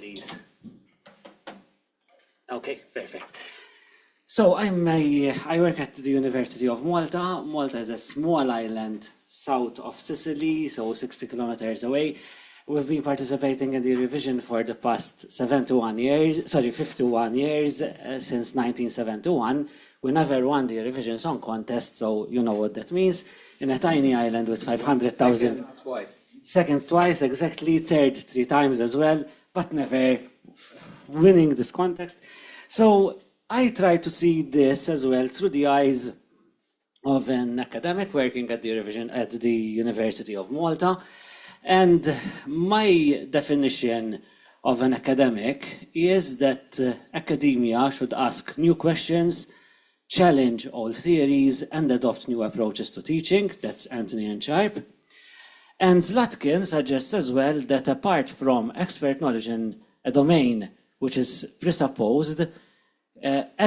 please. Okay, perfect. So I work at the University of Malta. Malta is a small island south of Sicily, so 60 kilometers away. We've been participating in the Eurovision for the past 51 years, since 1971. We never won the Eurovision Song Contest, so you know what that means. In a tiny island with 500,000... Second twice. Second twice, exactly. Third 3 times as well, but never winning this contest. So I try to see this as well through the eyes of an academic working at the University of Malta. And my definition of an academic is that academia should ask new questions, challenge old theories, and adopt new approaches to teaching. That's Anthony and Sharp. And Zlatkin suggests as well that apart from expert knowledge in a domain which is presupposed,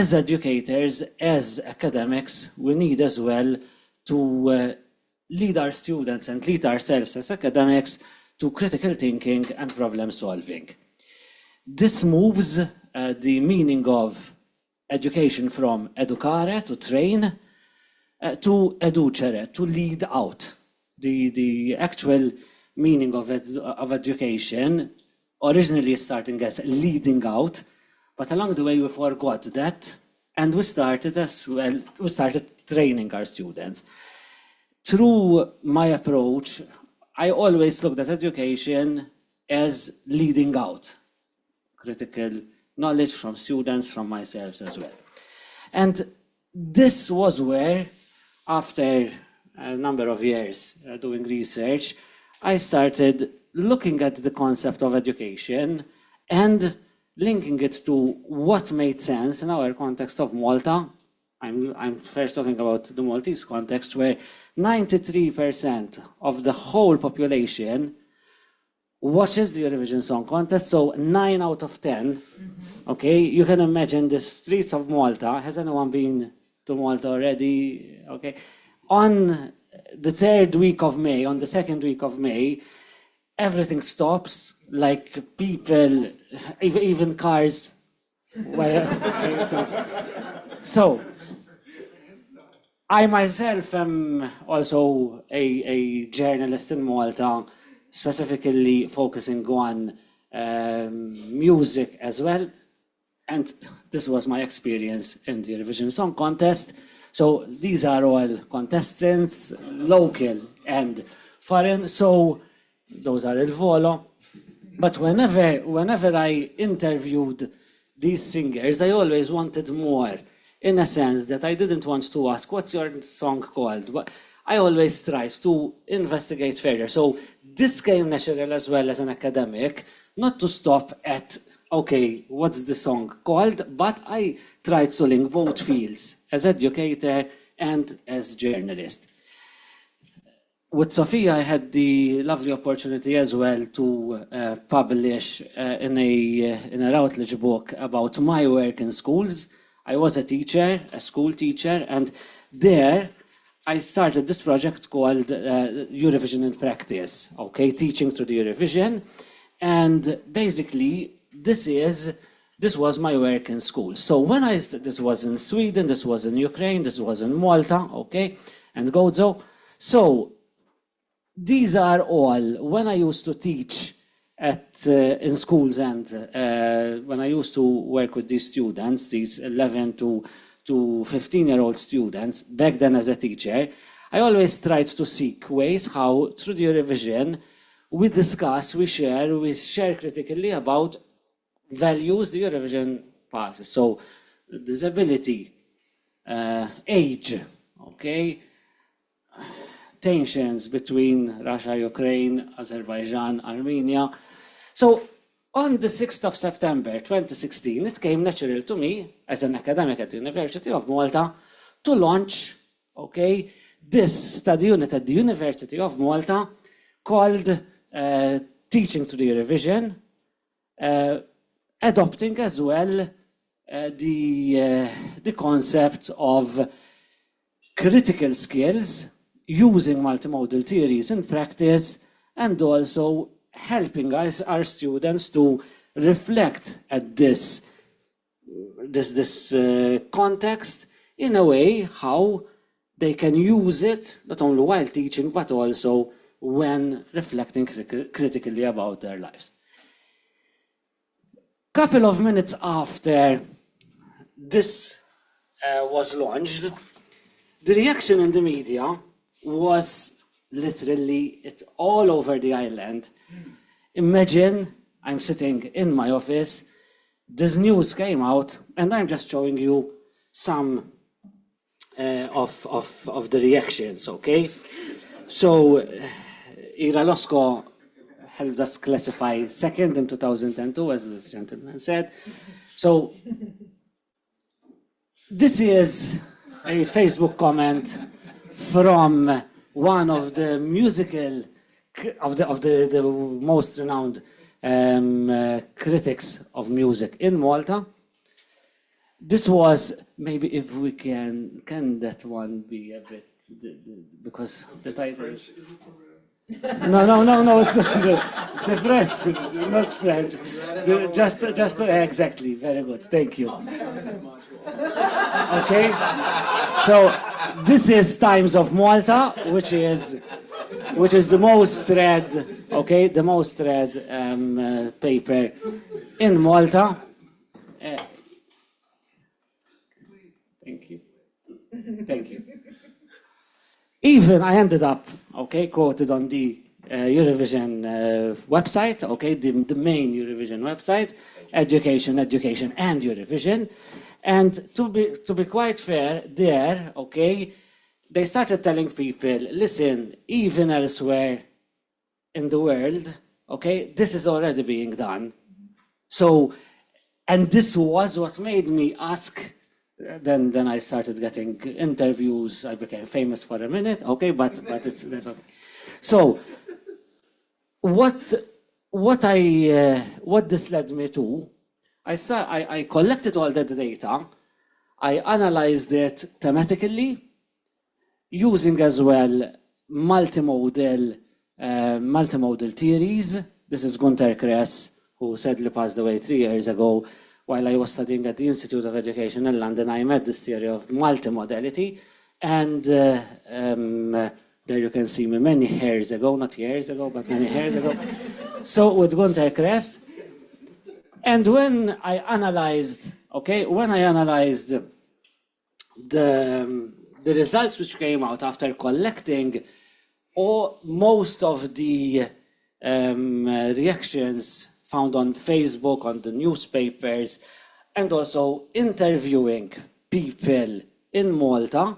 as educators, as academics, we need as well to lead our students and lead ourselves as academics to critical thinking and problem solving. This moves the meaning of education from educare, to train, to educere, to lead out. The actual meaning of education originally starting as leading out, but along the way we forgot that, and we started training our students. Through my approach, I always looked at education as leading out critical knowledge from students, from myself as well. And this was where, after a number of years doing research, I started looking at the concept of education and linking it to what made sense in our context of Malta. I'm first talking about the Maltese context, where 93% of the whole population watches the Eurovision Song Contest, so 9 out of 10. Okay, you can imagine the streets of Malta. Has anyone been to Malta already? Okay, on the 3rd week of May, on the 2nd week of May, everything stops, like people, even cars. So, I myself am also a journalist in Malta, specifically focusing on music as well. And this was my experience in the Eurovision Song Contest. So these are all contestants, local and foreign. So those are il volo. But whenever I interviewed these singers, I always wanted more, in a sense that I didn't want to ask, what's your song called? But I always tried to investigate further. So this came natural as well as an academic, not to stop at, okay, what's the song called? But I tried to link both fields, as educator and as journalist. With Sofia, I had the lovely opportunity as well to publish in a Routledge book about my work in schools. I was a teacher, a school teacher, and there I started this project called Eurovision in Practice, okay, teaching to the Eurovision. And basically, this was my work in school. So when this was in Sweden, this was in Ukraine, this was in Malta, okay, and Gozo. So these are all, when I used to teach in schools and when I used to work with these students, these 11 to 15-year-old students, back then as a teacher, I always tried to seek ways how, through the Eurovision, we discuss, we share critically about values the Eurovision passes. So, disability, age, okay, tensions between Russia, Ukraine, Azerbaijan, Armenia. So, on the 6th of September 2016, it came natural to me, as an academic at the University of Malta, to launch, okay, this study unit at the University of Malta called Teaching to the Eurovision, adopting as well the concept of critical skills, using multimodal theories in practice, and also helping our students to reflect at this context in a way how they can use it not only while teaching but also when reflecting critically about their lives. Couple of minutes after this was launched, the reaction in the media was literally all over the island. Imagine I'm sitting in my office, this news came out, and I'm just showing you some of the reactions, okay? So, Ira Losco helped us classify second in 2002, as this gentleman said. So, this is a Facebook comment from one of the the most renowned critics of music in Malta. This was, maybe if we can that one be a bit, because the title is... No, it's not the French, not French. Just exactly, very good, thank you. Okay, so this is Times of Malta, which is the most read, okay, the most read paper in Malta. Thank you. Even I ended up, okay, quoted on the Eurovision website, okay, the main Eurovision website, education, and Eurovision. And to be quite fair, there, okay, they started telling people, listen, even elsewhere in the world, okay, this is already being done. So, and this was what made me ask. Then I started getting interviews. I became famous for a minute, okay, but that's okay. So, what this led me to, I collected all that data, I analyzed it thematically, using as well multimodal theories. This is Gunter Kress, who sadly passed away 3 years ago. While I was studying at the Institute of Education in London, I met this theory of multimodality, and there you can see me many years ago, not years ago, but many years ago. So with Gunter Kress, and when I analyzed the results which came out after collecting most of the reactions found on Facebook, on the newspapers, and also interviewing people in Malta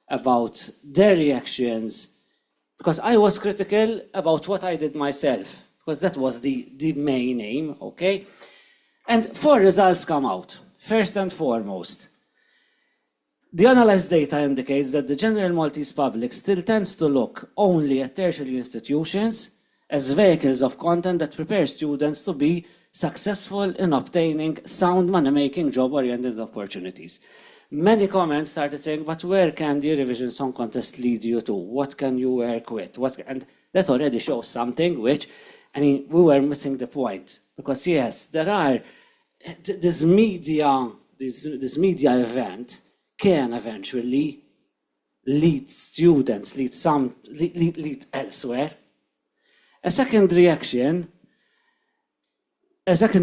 about their reactions, because I was critical about what I did myself, because that was the main aim, okay? And 4 results come out. First and foremost, the analyzed data indicates that the general Maltese public still tends to look only at tertiary institutions as vehicles of content that prepare students to be successful in obtaining sound money-making, job-oriented opportunities. Many comments started saying, but where can the Eurovision Song Contest lead you to? What can you work with? And that already shows something which, I mean, we were missing the point. Because yes, there are, this media event can eventually lead students, lead elsewhere. A second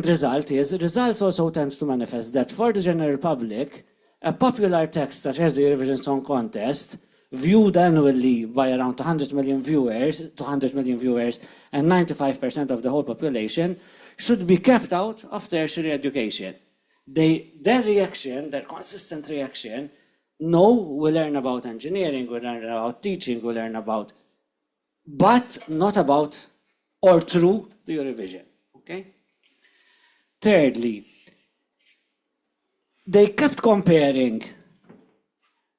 result is, results also tend to manifest that for the general public, a popular text such as the Eurovision Song Contest, viewed annually by around 200 million viewers, and 95% of the whole population, should be kept out of tertiary education. Their reaction, their consistent reaction, no, we'll learn about engineering, we'll learn about teaching, we'll learn about, but not about or through the Eurovision, okay? Thirdly, they kept comparing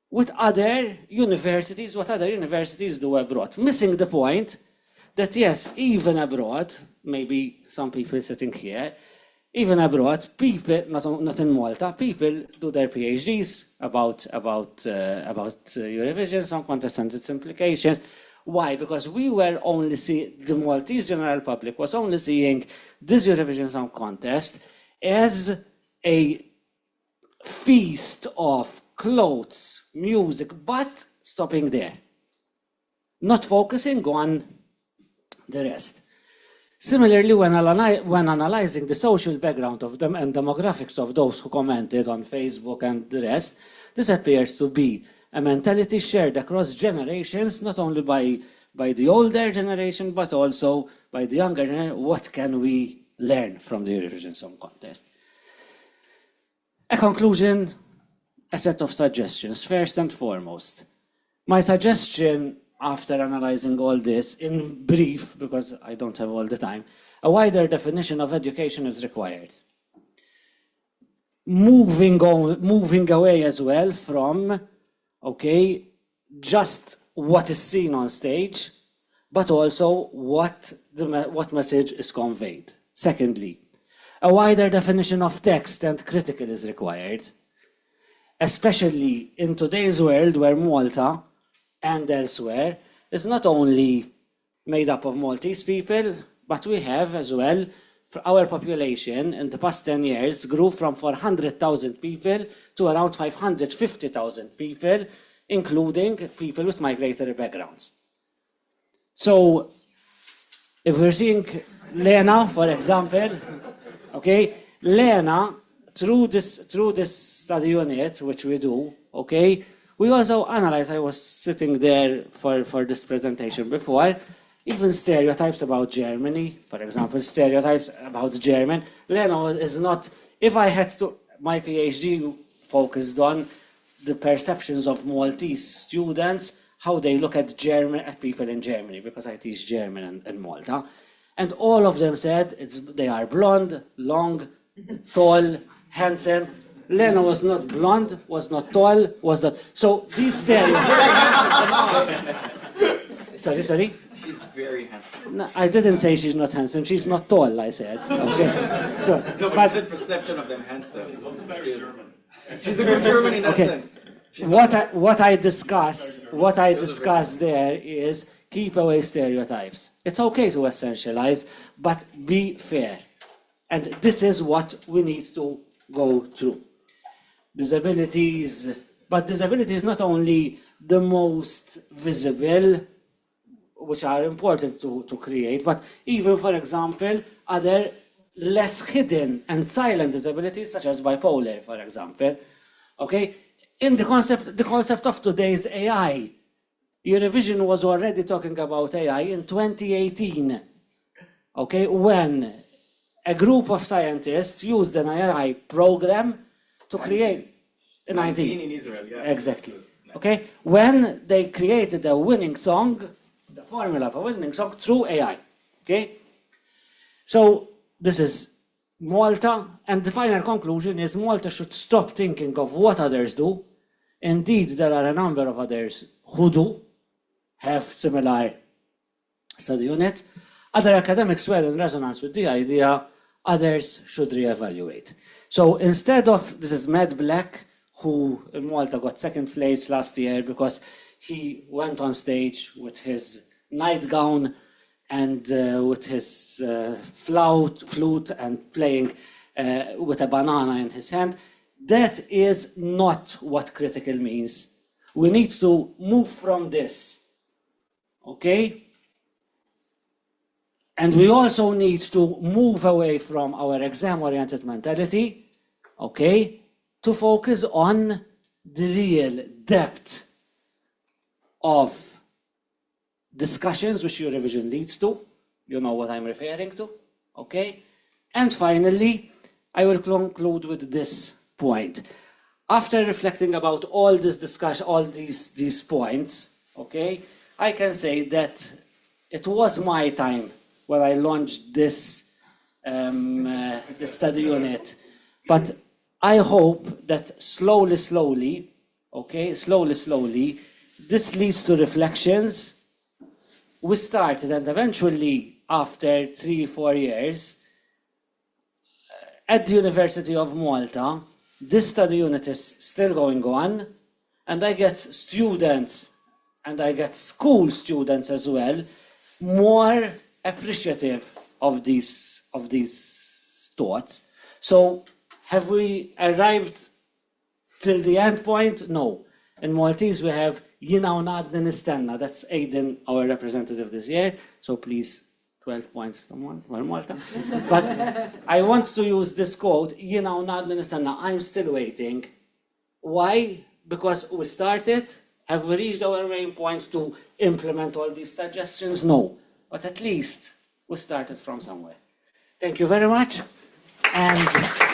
with other universities, what other universities do abroad, missing the point that yes, even abroad, maybe some people sitting here, even abroad, people, not in Malta, people do their PhDs about Eurovision Song Contest and its implications, Why? Because we were only the Maltese general public was only seeing this Eurovision Song Contest as a feast of clothes, music, but stopping there, not focusing on the rest. Similarly, when analyzing the social background of them and demographics of those who commented on Facebook and the rest, this appears to be a mentality shared across generations, not only by the older generation, but also by the younger generation. What can we learn from the Eurovision Song Contest? A conclusion, a set of suggestions. First and foremost, my suggestion after analyzing all this in brief, because I don't have all the time, a wider definition of education is required. Moving away as well from, okay, just what is seen on stage, but also what message is conveyed. Secondly, a wider definition of text and critical is required, especially in today's world where Malta and elsewhere is not only made up of Maltese people, but we have as well, for our population in the past 10 years grew from 400,000 people to around 550,000 people, including people with migratory backgrounds. So if we're seeing Lena, for example, okay, Lena, through this study unit, which we do, okay, we also analyze, I was sitting there for this presentation before, even stereotypes about Germany, for example, stereotypes about German. Lena is not, if I had to, my PhD focused on the perceptions of Maltese students, how they look at people in Germany, because I teach German in Malta. And all of them said they are blonde, long, tall, handsome. Lena was not blonde, was not tall, was not. So these stereotypes. Sorry? She's very handsome. No, I didn't say she's not handsome. She's not tall, I said. Okay. So, no, but it's a perception of them handsome. She's also very German. She's a good German in that sense. What I discuss there is keep away stereotypes. It's okay to essentialize, but be fair. And this is what we need to go through. Disabilities, but disability is not only the most visible, which are important to create, but even, for example, other less hidden and silent disabilities, such as bipolar, for example. Okay? In the concept of today's AI, Eurovision was already talking about AI in 2018. Okay? When a group of scientists used an AI program to create 19 in Israel, yeah. Exactly. Okay? When they created a winning song, the formula for winning song through AI. Okay? So this is Malta, and the final conclusion is Malta should stop thinking of what others do. Indeed, there are a number of others who do have similar study units. Other academics were in resonance with the idea, others should reevaluate. So instead of, this is Matt Black, who in Malta got second place last year because he went on stage with his nightgown and with his flute and playing with a banana in his hand. That is not what critical means. We need to move from this, okay? And we also need to move away from our exam-oriented mentality, okay, to focus on the real depth of discussions which Eurovision leads to. You know what I'm referring to, okay? And finally, I will conclude with this point. After reflecting about all this discussion, all these points, okay, I can say that it was my time when I launched this the study unit. But I hope that slowly, this leads to reflections. We started, and eventually, after 3-4 years, at the University of Malta, this study unit is still going on, and I get students and I get school students as well, more appreciative of these thoughts. So have we arrived till the end point? No. In Maltese we have Jina u ngħadni nistenna. That's Aidan, our representative this year. So please, 12 points to Malta. But I want to use this quote, Jina u ngħadni nistenna. I'm still waiting. Why? Because we started. Have we reached our main point to implement all these suggestions? No. But at least we started from somewhere. Thank you very much. And